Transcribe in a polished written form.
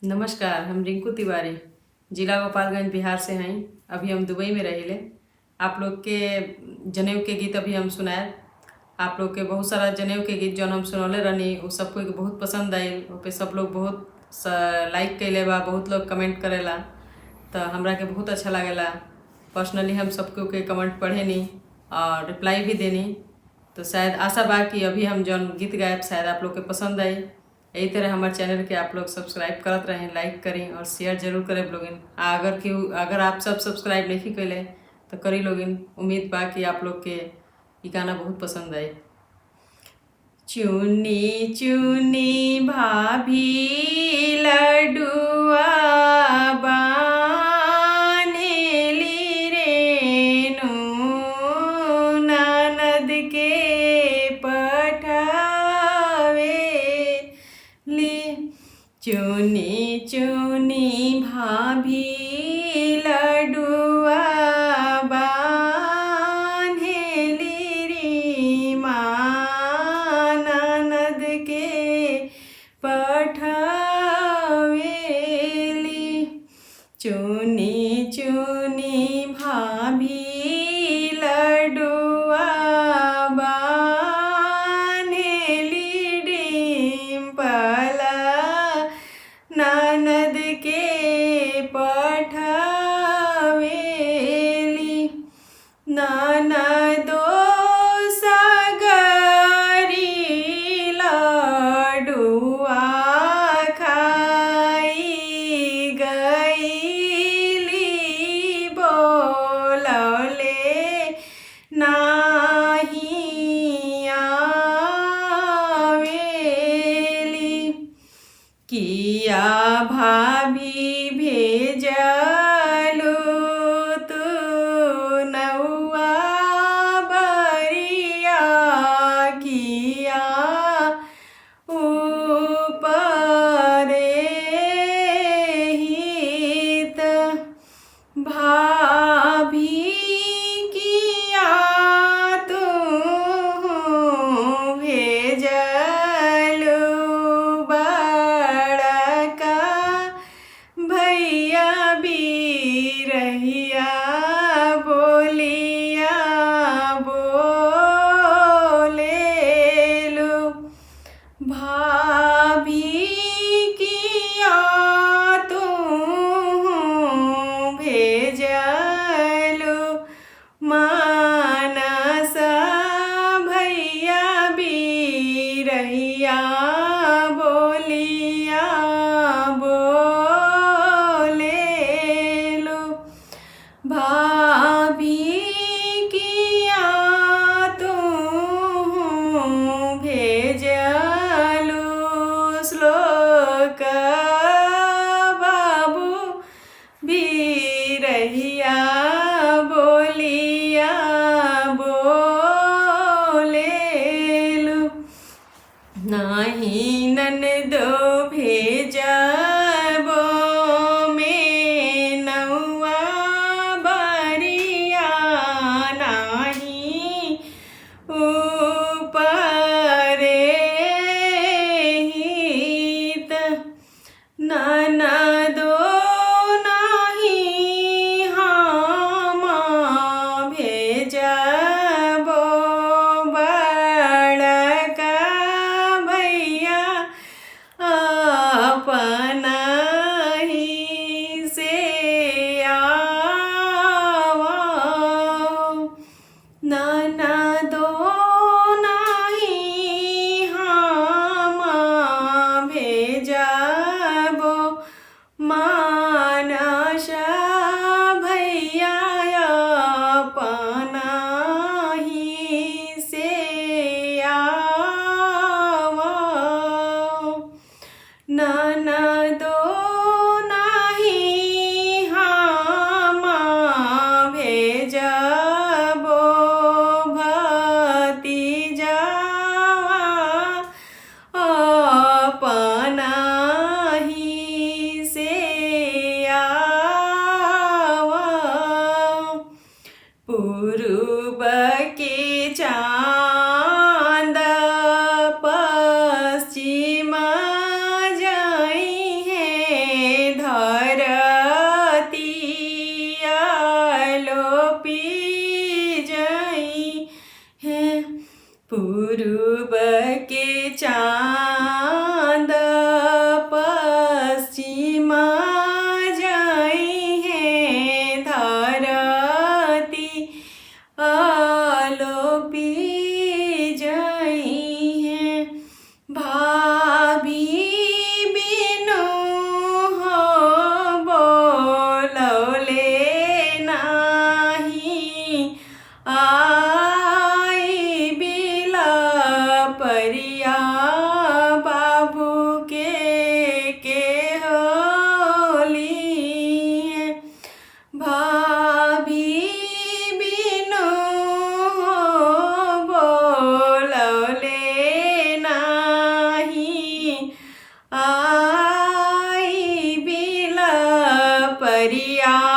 नमस्कार। हम रिंकू तिवारी जिला गोपालगंज बिहार से हैं। अभी हम दुबई में रहेले। आप लोग के जनेऊ के गीत अभी हम सुनाए। आप लोग के बहुत सारा जनेऊ के गीत जौन हम सुनौले रहनी वो सबको बहुत पसंद आयल। वो पे सब लोग बहुत लाइक कैले बा, बहुत लोग कमेंट करेला तो हमरा के बहुत अच्छा लागेला। पर्सनली हम सबको के कमेंट पढ़ेनी और रिप्लाई भी देनी। तो शायद आशा बा कि अभी हम जौन गीत गायब शायद आप लोग के पसंद आई। यही तरह हमारे चैनल के आप लोग सब्सक्राइब करते रहें, लाइक करें और शेयर जरूर करें लोगिन। अगर आप सब सब्सक्राइब नहीं कैले तो करी लोगिन। उम्मीद बा कि आप लोग के ये गाना बहुत पसंद आए। चुनी चुनी भाभी लडुआ बानेली रेणु ननद के पठावे ली। चुनी चुनी भाभी लडुआ बान्हेली रीमा ननद के पठावेली। चुनी चुनी भाभी लडुआ बान्हेली डिम्पला ननद के पठावेली। ननदो सगरी लडुआ खाई गईली बोलले नाही आवेली। किया भाभी भेजलू तू नौआ बरिया किया ऊपरे हित भाभी किया तू भेजलू बड़का भैया बीरहिया बोलिया बोलेलू। भाभी किया तू भेजलू मानसा भैया बीरहिया बोलिया बोलेलू। भाभी किया तू भेजलू श्लोक बाबू बीरहिया बोलिया बोलेलू। नाही ननदो भेजबो में नौआ बरिया नाही ऊपरे हित। ननदो नाही हम भेजबो बड़का भैया अपना ही से आवो। ननदो नाही हम भेजबो मानसा भैया अपना ही से आवो। ननदो नाही हम भेजबो भतीजवा अपना ही से आवो। पूर्व के चांद पश्चिम जाई करिया